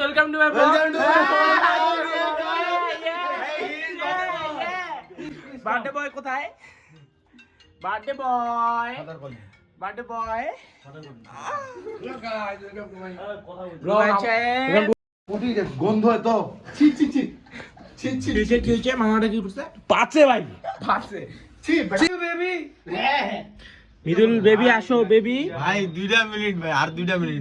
Welcome to my blog. Birthday boy কোথায়? Birthday বয়, birthday boy গন্ধ তো ছি ছি ছি ছি ছি কি হয়েছে? মামাটা কি করছে? পাচ্ছে ভাই পাচ্ছে ছি বেবি মিদুল বেবি আসো বেবি। ভাই 2 মিনিট ভাই, আর 2 মিনিট।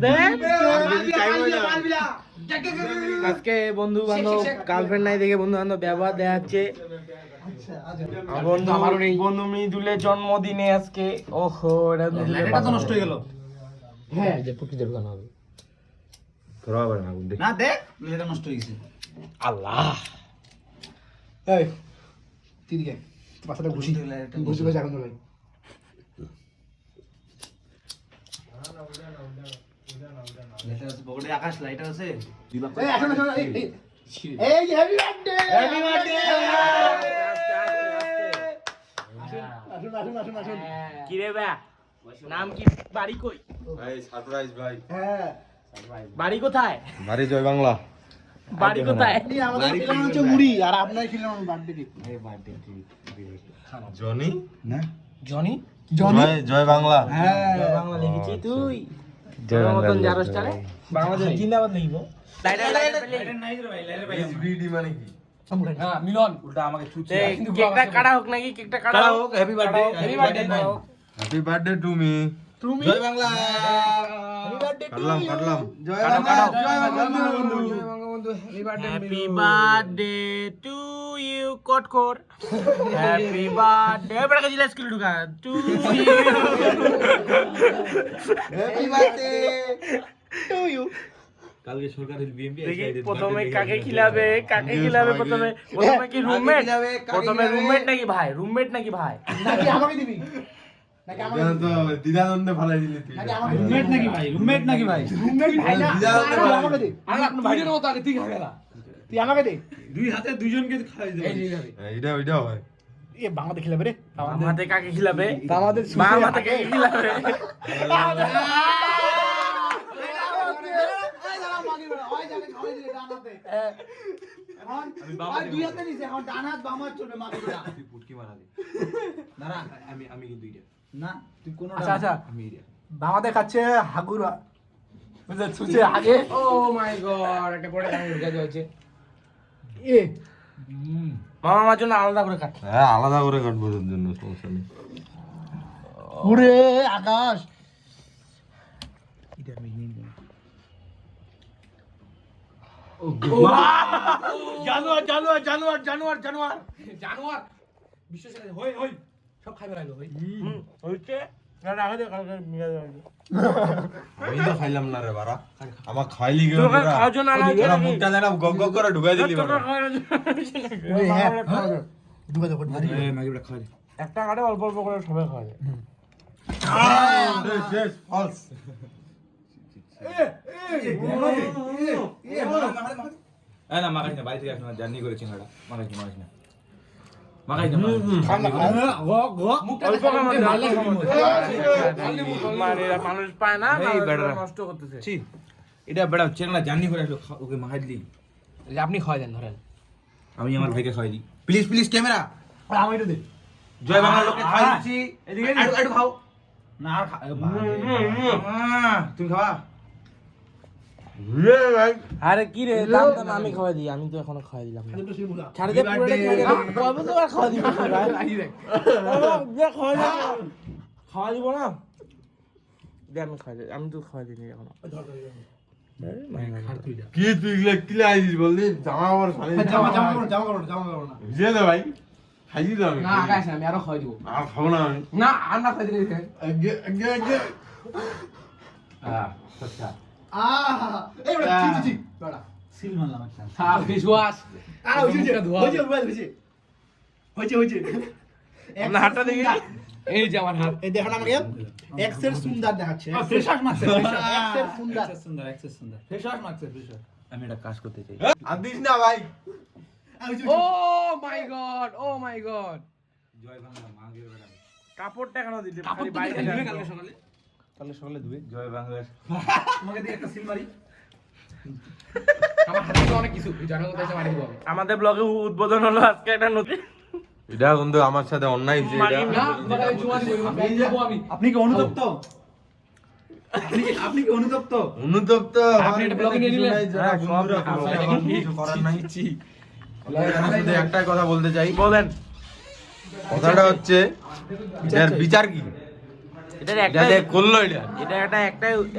আজকে বন্ধু বান্ধব গার্লফ্রেন্ড নাই দেখে বন্ধু বান্ধব ব্যবহার দেখাচ্ছে। বন্ধু আমারও নেই। বন্ধু মিদুলের জন্মদিনে আজকে। ওহো এটা তো নষ্ট হয়ে গেল। হ্যাঁ যে প্রকৃতির দোকান হবে। ধরা হবে না গুন্ডে। না দেখ এটা নষ্ট হয়ে গেছে। আল্লাহ এই তিদিকে বাসাটা ঘুষি ঘুষি বাজা এখন ভাই পকেটে আকাশ লাইটার আছে। এই আসুন আসুন এই হ্যাপি বার্থডে হ্যাপি বার্থডে আসুন আসুন আসুন আসুন কি রে বা নাম কি? বাড়ি কই? ভাই সারপ্রাইজ ভাই। হ্যাঁ বাড়ি কোথায়? বাড়ি জয় বাংলা। বাড়ি কোথায়? আমাদের খেলানো হচ্ছে মুড়ি আর আপনার খেলানো বার্থডে কেক জনি না জনি জয় জয় বাংলা। হ্যাঁ জয় বাংলা লিখেছি তুই জয় মতন জারস চালে বাংলাদেশ জিন্দাবাদ লিখব। এসবিডি মানে কি? হ্যাঁ মিলন উল্টা আমাকে চুচি কেকটা কাটা হোক নাকি? কেকটা কাটা হোক। Happy birthday happy birthday happy birthday to me. তুমি জয় বাংলা হ্যাপি বার্থডে কাটলাম কাটলাম। জয় বাংলা জয় বাংলা বন্ধু হ্যাপি বার্থডে টু ইউ কট কর। হ্যাপি বার্থডে বড় কাজিলা স্কুল ঢুকা to you. Happy birthday to you. কালকে সরকারি বিএমপি প্রথমে কাকে খিলাবে? কাকে খিলাবে প্রথমে? প্রথমে কি রুমমেট? প্রথমে রুমমেট নাকি ভাই? রুমমেট নাকি ভাই? নাকি আমাকে দিবি নাকি আমাকে তো দিদানন্দে ফালাই দিলি তুই। নাকি আমাকে রুমমেট নাকি ভাই? রুমমেট নাকি ভাই? রুমমেট ভাই না তুই আমাকে দে আরে ভাইয়ের মতো আগে তুই খাবে না। তুই আমাকে দে দুই হাতে দুইজনকে খাই দেব। এইটা ওইটা হয়। এ বাংলাতে খেলাবে রে বাম হাতে কাকে খিলাবে? আমাদের বাম হাতে কাকে খিলাবে? তুই পুটকি মারা দে। না না আমি কিন্তু এটা। না তুই কোন আচ্ছা আচ্ছা আমি এটা। বাংলাতে খাচ্ছে হাগুরা বুঝলে ছুচে আগে ও মাই গড, একটা বড় গান ঢুকে যাচ্ছে। এ মামা আমার জন্য আলাদা করে কাট। হ্যাঁ আলাদা করে কাটবো তোর জন্য, সমস্যা নেই। ওরে আকাশ এটা আমি নিয়ে নিই জানোয়ার জানোয়ার জানোয়ার জানোয়ার জানোয়ার জানোয়ার বিশ্ব সেরা হই হই সব খাইবে রাইলো হই। হইছে না রাখা দে কালকে মিলা যাবে। আমি তো খাইলাম না রে বাড়া, আমার খাইলি গেল তোর তোরা। খাওয়ার জন্য আনা তোরা মুখটা দেনা গগ গগ করে ঢুকাই দিলি তোর বাড়া। খাওয়ার জন্য হ্যাঁ দুটো দেখো এই মাগিটা খাই। একটা কাটে অল্প অল্প করে সবাই খাওয়া যায়। শেষ ফলস। এই না মাগাইস না, বাইরে থেকে আসনা জার্নি করে চিংড়া মাগাইস মাগাইস না মাগাইস না অল্প খাওয়া মানে মানুষ পায় না, নষ্ট করতেছে। ছি এটা বড় চিংড়া জার্নি করে আসলো, ওকে মাগাই দিলি। আপনি খাওয়া দেন ধরেন। আমি আমার ভাইকে খাওয়াই দিই। প্লিজ প্লিজ ক্যামেরা আমি এটা দে জয় বাংলা লোককে খাওয়াই দিচ্ছি। এদিকে একটু খাও না আর তুমি খাওয়া। আরে কি রে, দাম দাম আমি খাওয়া দিই, আমি তো এখনো খাওয়া দিলাম না। ছাড়ে দে পুরোটা খাওয়া দে, কবে তো আর খাওয়া দিব না ভাই। খাওয়া দিব না দে, আমি খাওয়া দিই, আমি তো খাওয়া দিইনি এখনো। কি তুই কি লাইছিস বললি? জামা আমার খালি জামা জামা করো জামা করো জামা করো না বুঝে দে ভাই, খাইছি তো আমি। না আকাশ আমি আরো খাওয়া দিব আর খাবো না আমি। না, আমরা খাওয়া দিলে আগে আগে আগে আচ্ছা আহা এই বড় ছি ছি ছি বড় সিল মারলাম একটা। হ্যাঁ ফেসওয়াশ আর হইছে হইছে হইছে হইছে না হাতটা দেখি, এই যে আমার হাত। এই দেখো না আমাকে এক্সেল সুন্দর দেখাচ্ছে ফ্রেশ আস মারছে এক্সেল সুন্দর সুন্দর এক্সেস সুন্দর ফ্রেশ আস মারছে ফ্রেশ। আমি এটা কাজ করতে চাই। আর দিস না ভাই। ও মাই গড, ও মাই গড, জয় বাংলা মাগের বেড়া। কাপড়টা কেন দিলি? কাপড় খালি তো বাইরে ধুবে যাবে। কালকে সকালে। তাহলে সকালে ধুবে জয় বাংলা। তোমাকে দিয়ে একটা সিল মারি। অনেক কিছু জানো কোথায় এসে মারি দিব আমি। আমাদের ব্লগে উদ্বোধন হলো আজকে একটা নতুন এটা কিন্তু আমার সাথে অন্যায় হয়েছে এটা না তোমার আমি জুয়া দিব আমি দেবো আমি। আপনি কি অনুতপ্ত? আপনি কি অনুতপ্ত? অনুতপ্ত আপনি এটা ব্লগে নিয়ে নিলেন? যারা বন্ধুরা আমার কিছু করার নাই আমি শুধু একটাই কথা বলতে চাই বলেন কথাটা হচ্ছে এর বিচার কি এটার এটা একটাই যে করলো এটা এটা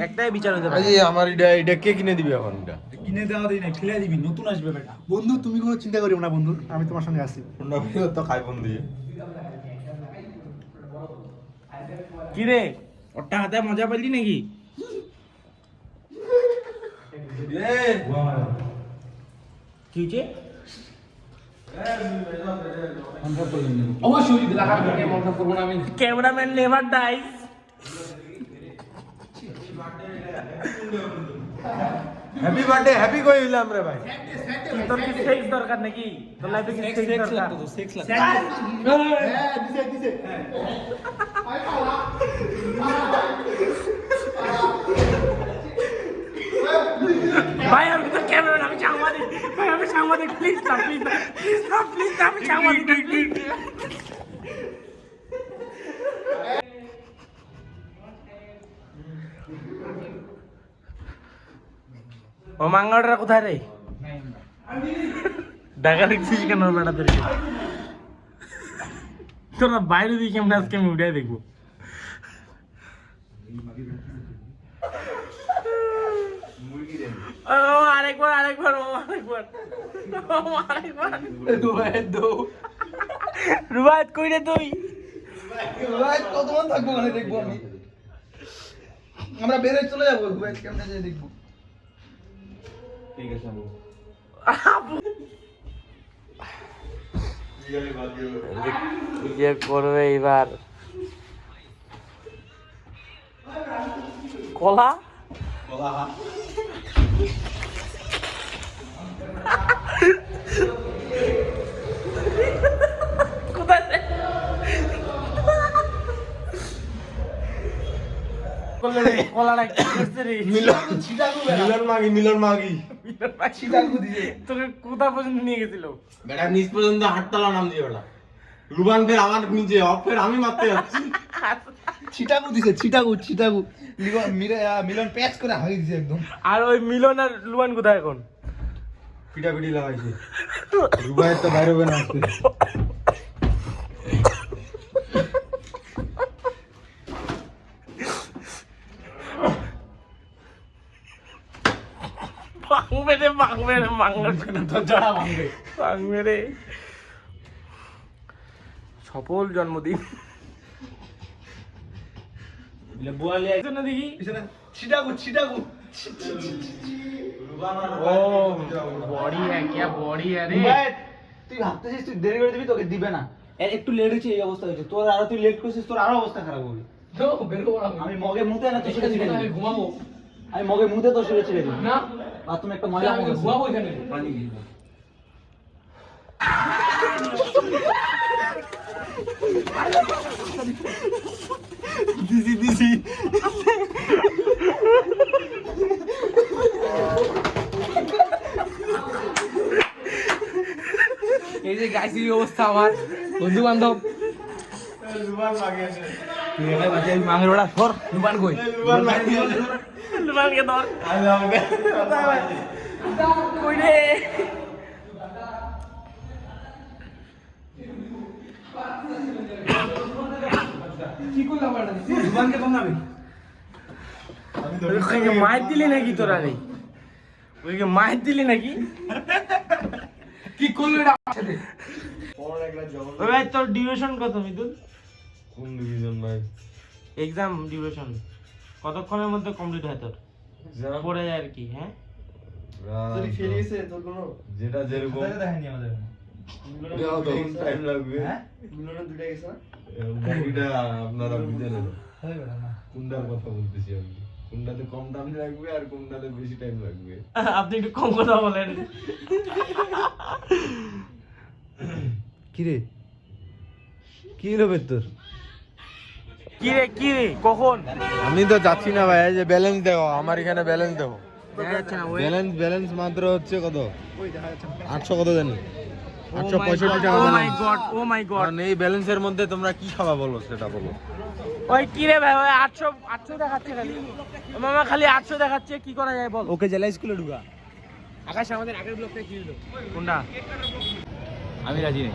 একটাই বিচার হতে এই পারে যে আমার এটা কে কিনে দিবে এখন এটা কিনে দেওয়া দিই না, ফেলে দিবি, নতুন আসবে বেটা। বন্ধু তুমি কোনো চিন্তা করিও না বন্ধু, আমি তোমার সঙ্গে আছি। কোনটা ভিডিও তো খাই ফোন দিয়ে কি রে ওটা হাতে মজা পাইলি নাকি কি হচ্ছে অবশ্যই দেখা করতে মন করব না আমি। Cameraman never dies happy birthday happy কই হইলাম রে ভাই তোর কি সেক্স দরকার নাকি তোর লাইফে কি সেক্স দরকার হ্যাঁ, দিছে দিছে। ভাই আমি তো ক্যামেরাম্যান আমি সাংবাদিক ভাই আমি সাংবাদিক প্লিজ না প্লিজ না প্লিজ না প্লিজ না আমি সাংবাদিক প্লিজ ও মাঙ্গাটা কোথায় রে ঢাকা দেখছিস কেন বেটা তোর তোরা বাইরে দিয়ে কেমন আজকে আমি উঠে দেখবো ও আরেকবার আরেকবার ও আরেকবার ও আরেকবার রুবায়েত কই রে তুই কতক্ষণ থাকবো মানে দেখবো আমি? আমরা বেরোয় চলে যাবো, কেমনে যাই দেখবো। যে করবে এবার কলা কোথায় কলাটা কি করছে রে মিলন মাগি তোকে কোথা পর্যন্ত নিয়ে গেছিল বেটা নিচ পর্যন্ত হাততলা নাম দিয়ে বেটা রুবান ফের আমার নিচে ফের আমি মারতে যাচ্ছি ছিটাকু দিছে, ছিটাকু ছিটাকু। মিলন প্যাচ করে হাগি দিছে একদম। আর ওই মিলন আর লুয়ান কোথায় এখন পিটাপিটি লাগাইছে রুবাইয়ের তো বাইরে হবে না আজকে ভাঙবে রে সফল জন্মদিন দেখি ছিটাকু ছিটাকু। ও বড়ি क्या বড়ি আরে তুই ভাবতেছিস তুই দেরি করে দিবি, তোকে দিবে না। এর একটু লেট হয়েছে, এই অবস্থা হয়েছে তোর। আরো তুই লেট করছিস, তোর আরো অবস্থা খারাপ হবে। তো বেরোবো না আমি মগে মুতে না, তুই সেটা ছিড়ে আমি দিবি। ঘুমাবো আমি মগে মুতে তো সেটা ছিড়ে দিবি না আর তুমি একটা ময়লা আমি মগে ঘুমাবো এখানে দিছি এই যে গাইসির অবস্থা আমার বন্ধু বান্ধব রুবান লাগে আছে তুই একাই বাঁচাই মাঙের ওটা সর। দুবান কই রুবান লাগে লুয়ানকে ধর আমি আমাকে কই রে কি করলাম এটা জুবানকে কমাবি। ওইকে মাইর দিলি নাকি তোরা রে ওইকে মাইর দিলি নাকি কি করলো এটা আমার সাথে ওই ভাই তোর ডিউরেশন কত মিতুল কোন ডিভিশন ভাই এক্সাম ডিউরেশন কতক্ষণের মধ্যে কমপ্লিট হয় তোর পড়ে যায় আর কি হ্যাঁ তুই ফেল গেছে তোর কোনো যেটা যেরকম দেখায়নি আমাদের। টাইম লাগবে হ্যাঁ মিলনের দুটো গেছে না? মুভিটা আপনারা বুঝে নেন হয়ে গেল না। কোনটার কথা বলতেছি আমি কোনটাতে কম দাম লাগবে আর কোনটাতে বেশি টাইম লাগবে আপনি একটু কম কথা বলেন কি রে কি হবে তোর কি রে কখন আমি তো যাচ্ছি না ভাই এই যে ব্যালেন্স দেও আমার এখানে ব্যালেন্স দেও ব্যালেন্স মাত্র হচ্ছে কত 800 কত জানি 865 টাকা ও মাই গড ও মাই গড আর এই ব্যালেন্সের মধ্যে তোমরা কি খাবা বলো সেটা বলো ওই কি রে ভাই ওই 800 দেখাচ্ছে খালি ও মামা খালি 800 দেখাচ্ছে কি করা যায় বল ওকে জেলা স্কুলে ঢুকা আকাশ আমাদের আগের ব্লকটা কি হলো কোনটা আমি রাজি নেই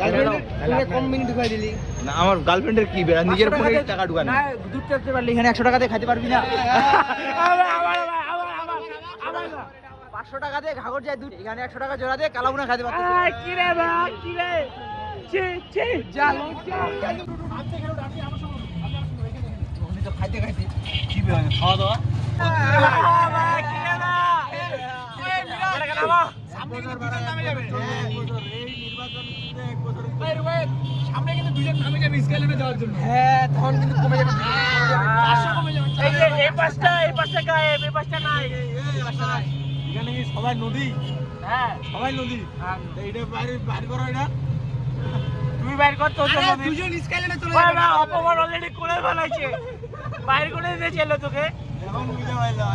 কম মিনিট ঢুকাই দিলি না আমার গার্লফ্রেন্ডের কি নিজের ফোনে টাকা ঢুকা না দুধ চাপতে পারলি এখানে 100 টাকা দিয়ে খাইতে পারবি না 500 টাকা দিয়ে ঘাগর যায় দুধ এখানে 100 টাকা জোড়া দিয়ে কালাবুনা খাইতে পারবি কি রে ভাই কি রে ছি ছি যা খাইতে খাইতে কি খাওয়া দাওয়া সামনে কিন্তু দুজন নামে যাবে স্কেলে যাওয়ার জন্য হ্যাঁ তখন কিন্তু কমে যাবে এই যে এই পাঁচটা গায়েব এই পাঁচটা নাই এখানে কি সবাই নদী হ্যাঁ সবাই নদী এইটা বাইরে করো এটা তুই বাইর কর তোর জন্য দুজন স্কেলে চলে ভাই ভাই অপমান অলরেডি করে ফেলাইছে বাইর করে দিয়েছে এলো তোকে এখন বুঝে পাইলো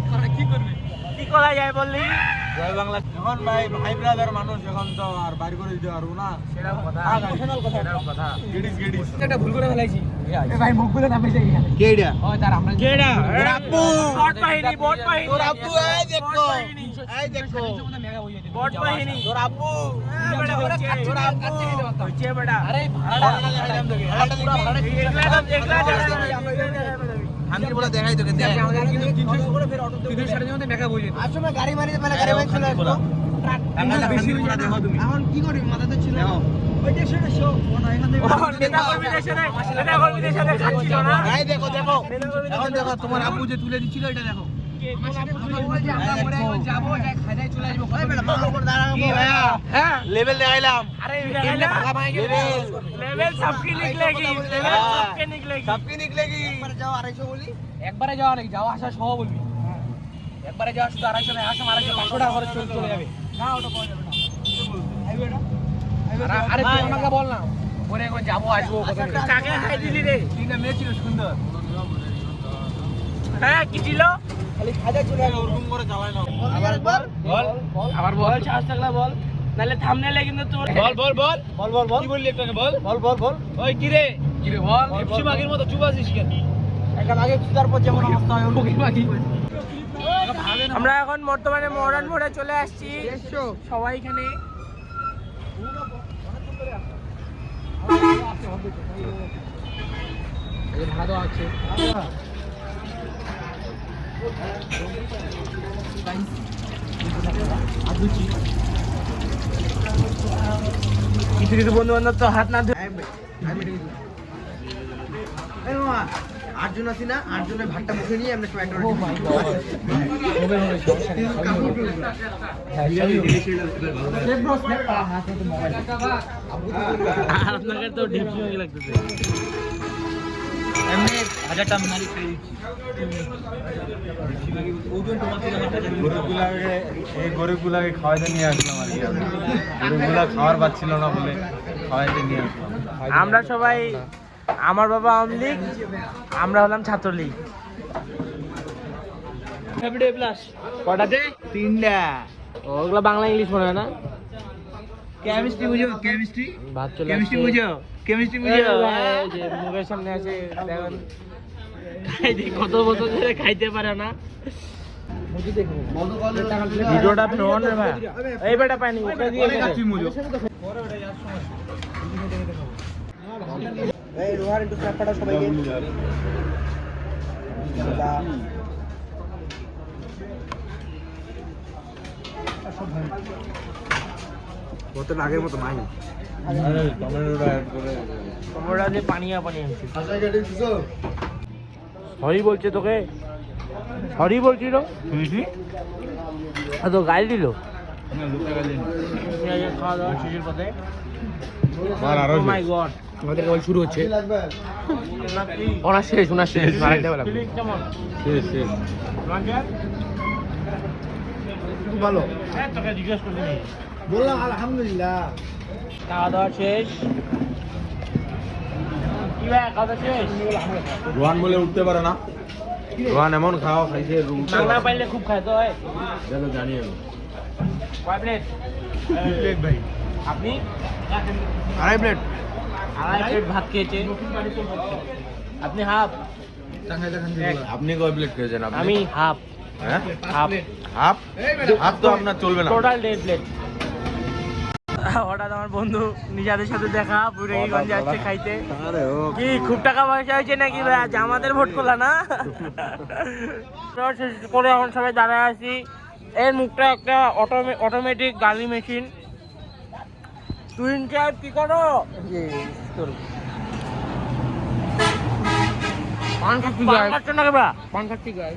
তোরা কি করবি কি করা যায় বললি জয় বাংলা এখন ভাই ব্রাদার মানুষ এখন তো আর বাইরে করে দিতে পারবো না সেটা কথা সেটাও কথা গেডিস একটা ভুল করে ফেলাইছি এ ভাই মুখগুলো নামে যাই এখানে কে এটা ও তার আমরা কেডা তোর আব্বু বট বাহিনী তোর আব্বু এই দেখো এই দেখো মেগা হয়ে যাবে বট বাহিনী তোর আব্বু বেটা হচ্ছে তোর আব্বু হচ্ছে বেটা আরে ভাড়াটা দেখাইলাম তোকে একলা আমি বলে দেখাই তোকে দেখ আমাদের কিন্তু 300 করে ফের অটো দিয়ে সাড়ে মধ্যে মেগা হয়ে যাবে আসলে গাড়ি মারিতে পেলে গাড়ি মারি চলে আসবো বেশি বলে দেখো তুমি এখন কি করি মাথা তো ছিল দেখো ওই দেশে শো না এখান থেকে নেতা কর্মীদের সাথে খাচ্ছিল না এই দেখো দেখো এখন দেখো তোমার আব্বু যে তুলে দিছিল এটা দেখো যাবো যাই খাইতে চলে আসবো কই বেটা মাল করে দাঁড়াবো কি ভাইয়া হ্যাঁ লেভেল দেখাইলাম अरे लेवल सबकी निकलेगी लेवल सबके निकलेगी सबकी निकलेगी যাও 250 বলি একবারে যাওয়া নাকি যাওয়া আসা সহ বলবি একবারে যাওয়া শুধু 250 না আসা 250 টাকা খরচ চলে যাবে না ওটা পাওয়া যাবে না আরে তুই আমাকে বল না পরে একবার যাবো আসবো কাকে খাই দিলি রে তিনটা মেয়ে ছিল সুন্দর হ্যাঁ কি ছিল খালি খাইতে চলে আসবো ওরকম করে চালাই না আবার একবার বল আবার বল চার্জ থাকলে বল নালে থামনেলে কিন্তু তোর বল কি বললি একটাকে বল বল ওই কি রে কি রে বল এফসি বাগের মতো চুবাছিস কেন একটা আগে সুদার পর যেমন অবস্থা হয় ওরকম আমরা এখন বর্তমানে মডার্ন মোড়ে চলে আসছি সবাই এখানে এই ভালো আছে কিছু কিছু বন্ধু বান্ধব তো হাত না ধরে এই মামা 8 জন আছি না 8 জনের ভাতটা মুখে নিয়ে আমরা সবাই একটা আপনাকে তো ঢিপসি হয়ে লাগতেছে এমনি 1000টা মিনারি খেয়ে এই গরিবগুলাকে খাওয়াইতে নিয়ে আসলাম আর কি গরিবগুলা খাওয়ার পাচ্ছিল না বলে খাওয়াইতে নিয়ে আসলাম আমরা সবাই আমার বাবা আওয়ামী লীগ আমরা হলাম ছাত্রলীগ কটাতে 3টা ওগুলো বাংলা ইংলিশ মনে হয় না কেমিস্ট্রি বুঝো কেমিস্ট্রি ভাত চলে কেমিস্ট্রি আসছে। বুঝো কেমিস্ট্রি বুঝো এই যে মুখের সামনে আছে দেখুন খাইতে কত বছর ধরে খাইতে পারে না ভিডিওটা আপনি অন রে ভাই এই বেটা পাইনি ওকে দিয়ে এই রোহার একটু ফ্যাপটা সবাইকে বোতল আগের মতো নাই টমেটোটা অ্যাড করে তোমরা যে পানিয়া পানি আছে সরি বলছে তোকে সরি বলছিল তো গাড়ি দিল খাওয়া দাওয়া শেষের পথে আরো মাই গড আমাদের কেবল শুরু হচ্ছে ওনার শেষ আরেকটা বেলা কেমন শেষ খুব ভালো তোকে জিজ্ঞেস করছি বললাম আলহামদুলিল্লাহ খাওয়া দাওয়া শেষ কি ভাই খাওয়া দাওয়া শেষ রোহান বলে উঠতে পারে না রোহান এমন খাওয়া খাইছে রুম বাংলা পাইলে খুব খাইতে হয়। চলো জানি আমি কয় প্লেট? প্লেট ভাই আপনি? আড়াই প্লেট আড়াই প্লেট ভাত খেয়েছে। আপনি হাফ? আপনি কয় প্লেট খেয়েছেন আপনি? আমি হাফ। হ্যাঁ হাফ। হাফ হাফ তো আপনার চলবে না টোটাল 1.5 প্লেট। হঠাৎ আমার বন্ধু নিজাদের সাথে দেখা, বুড়িগঞ্জ যাচ্ছে খাইতে। আরে ও কি খুব টাকা পয়সা হয়েছে নাকি ভাই? আজ আমাদের ভোট করলা না? শেষ করে এখন সবাই দাঁড়ায় আছি। এর মুখটা একটা অটোমেটিক গালি মেশিন। তুই সাহেব কি করো? পান খাচ্ছি গাই। পান খাচ্ছ না কেবা? পান খাচ্ছি গাই।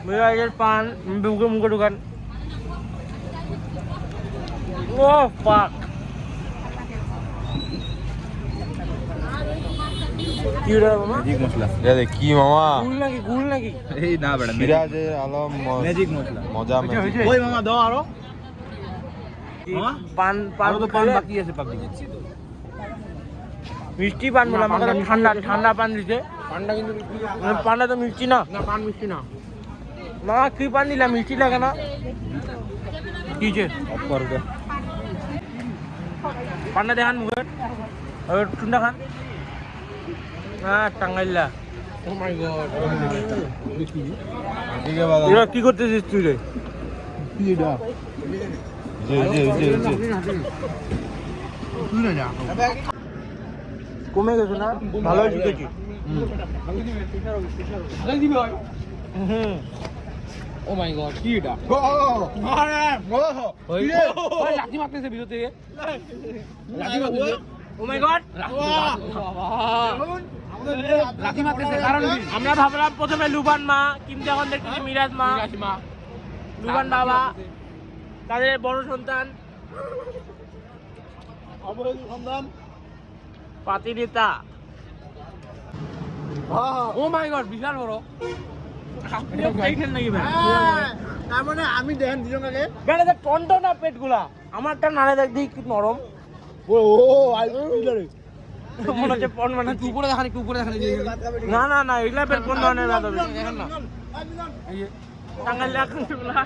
মেয়ের পান মুখে মুখে ঢুকান। ও পাক। কি রে মামা? ম্যাজিক মশলা এ কি মামা গুল নাকি? এই না বেটা সিরাজে আলম ম্যাজিক মশলা মজা ম্যাজিক ওই মামা দাও আরো পান তো পান খেলে- বাকি আছে পাবলিক মিষ্টি পান বলে আমাকে তো ঠান্ডা পান দিতে। পানটা তো মিষ্টি না। পান মিষ্টি না। মামা কি পান দিলাম, মিষ্টি লাগে না? কিছে অফ কর দে পান্না দেখান মুখে। ঠান্ডা খান। হ্যাঁ টাঙ্গাইলা। ও মাই গড। ঠিক আছে বাবা এরা কি করতেছিস তুই রে? কমে গেছে না? ভালো শিখেছি। হুম। ও মাই গড কি এটা? লাঠি মারতেছে ভিতর থেকে। লাঠি মারতেছে। ও মাই গড। লাঠি মারতেছে কারণ কি? আমরা ভাবলাম প্রথমে লুবান মা, কিন্তু এখন দেখতেছি মিরাজ মা। লুবান বাবা তাদের বড় সন্তান পাতি নেতা। ও মাই গড বিশাল বড়। আপনিও খাইছেন নাকি ভাই? তার মানে আমি দেখেন দুজন আগে বেটা দেখ টনটনা পেটগুলা। আমারটা নাড়ে দেখ দেখি কি নরম। ও আইলে মনে হচ্ছে পন মানে একটু উপরে দেখান একটু উপরে দেখান না না না এগুলা পেট কোন ধরনের ব্যথা হবে দেখেন না। টাঙ্গাইল লাগুলা।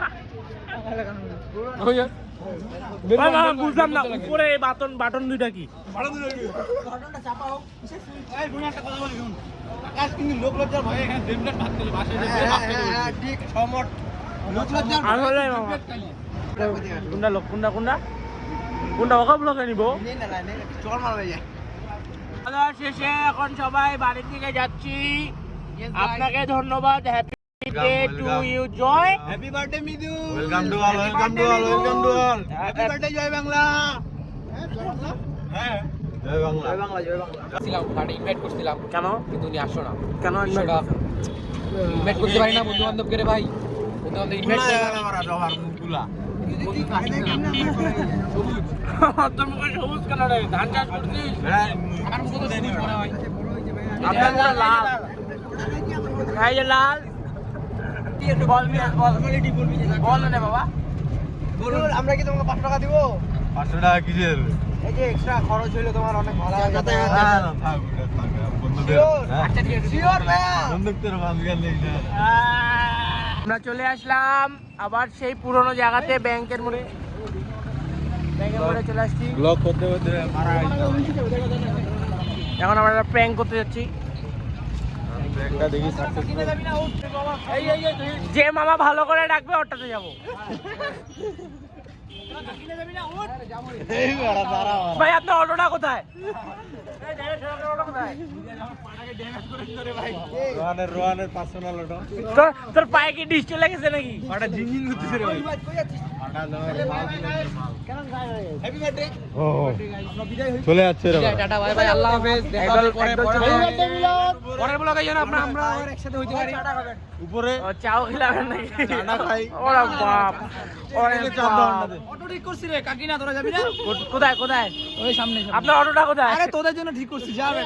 ভাই ভাই বুঝলাম না উপরে এই বাটন দুইটা কি? ঘটনাটা চাপাও এই গুণ একটা কথা বলি শুন আকাশ কিন্তু লোক লজ্জার ভয়ে এখানে ডেমপ্লেট ভাত খেলে বাসে যে ভাত খেলে ঠিক সমট লোক লজ্জার আসলে মামা কোনটা লোক কোনটা ওকা ব্লকে নিব। চল মারবে যা খাওয়া শেষে এখন সবাই বাড়ির দিকে যাচ্ছি। আপনাকে ধন্যবাদ। Happy day to you Joy. Happy birthday Midu welcome to all welcome to all welcome to all happy birthday Joy Bangla হ্যাঁ জয় বাংলা ছিলাম বাট ইনভাইট করছিলাম কেন কিন্তু উনি আসলো না কেন সেটা ইনভাইট করতে পারি না বন্ধু বান্ধব করে ভাই বন্ধু বান্ধব ইনভাইট তোর মুখে সবুজ কেন রে? ধান চাষ করছিস? আমার মুখে তো সবুজ মনে হয় আপনার মুখে লাল। এই যে লাল। বল বল না বাবা। বলুন আমরা কি তোমাকে 5 টাকা দিব 500 টাকা কিসের এই যে এক্সট্রা খরচ হইলো তোমার অনেক ভালো হবে বন্ধুদের আচ্ছা ঠিক আছে শিওর ভাইয়া বন্ধুদের বান্ধবী নেই না আমরা চলে আসলাম আবার সেই পুরনো জায়গাতে ব্যাংকের মোড়ে চলে আসছি। ব্লগ করতে করতে মারা এখন আমরা প্র্যাঙ্ক করতে যাচ্ছি। একটা দেখি সাকসেস যে মামা ভালো করে ডাকবে ওটাতে যাবো। ভাই আপনার অটোটা কোথায়? রোহানের পার্সোনাল অটো তোর পায়ে কি ডিস্টে লেগেছে নাকি? ওটা জিঞ্জিন করতেছে রে ভাই হ্যাপি বার্থডে ও চলে যাচ্ছে রে ভাই টাটা বাই বাই আল্লাহ হাফেজ দেখা হবে পরে পরের ব্লগে যেন আমরা আবার একসাথে হইতে পারি উপরে ও চাও খিলাবেন নাকি? চাটা খাই ওরা বাপ ওরে বাপ। অটো ঠিক করছি রে কাকি না তোরা যাবি না কোথায় ওই সামনে আপনার অটোটা কোথায়? আরে তোদের জন্য ঠিক করছি যাবে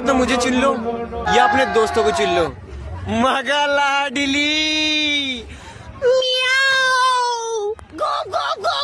तो मुझे चुन लो या अपने दोस्तों को चुन लो। मगा लाडली, गो गो गो।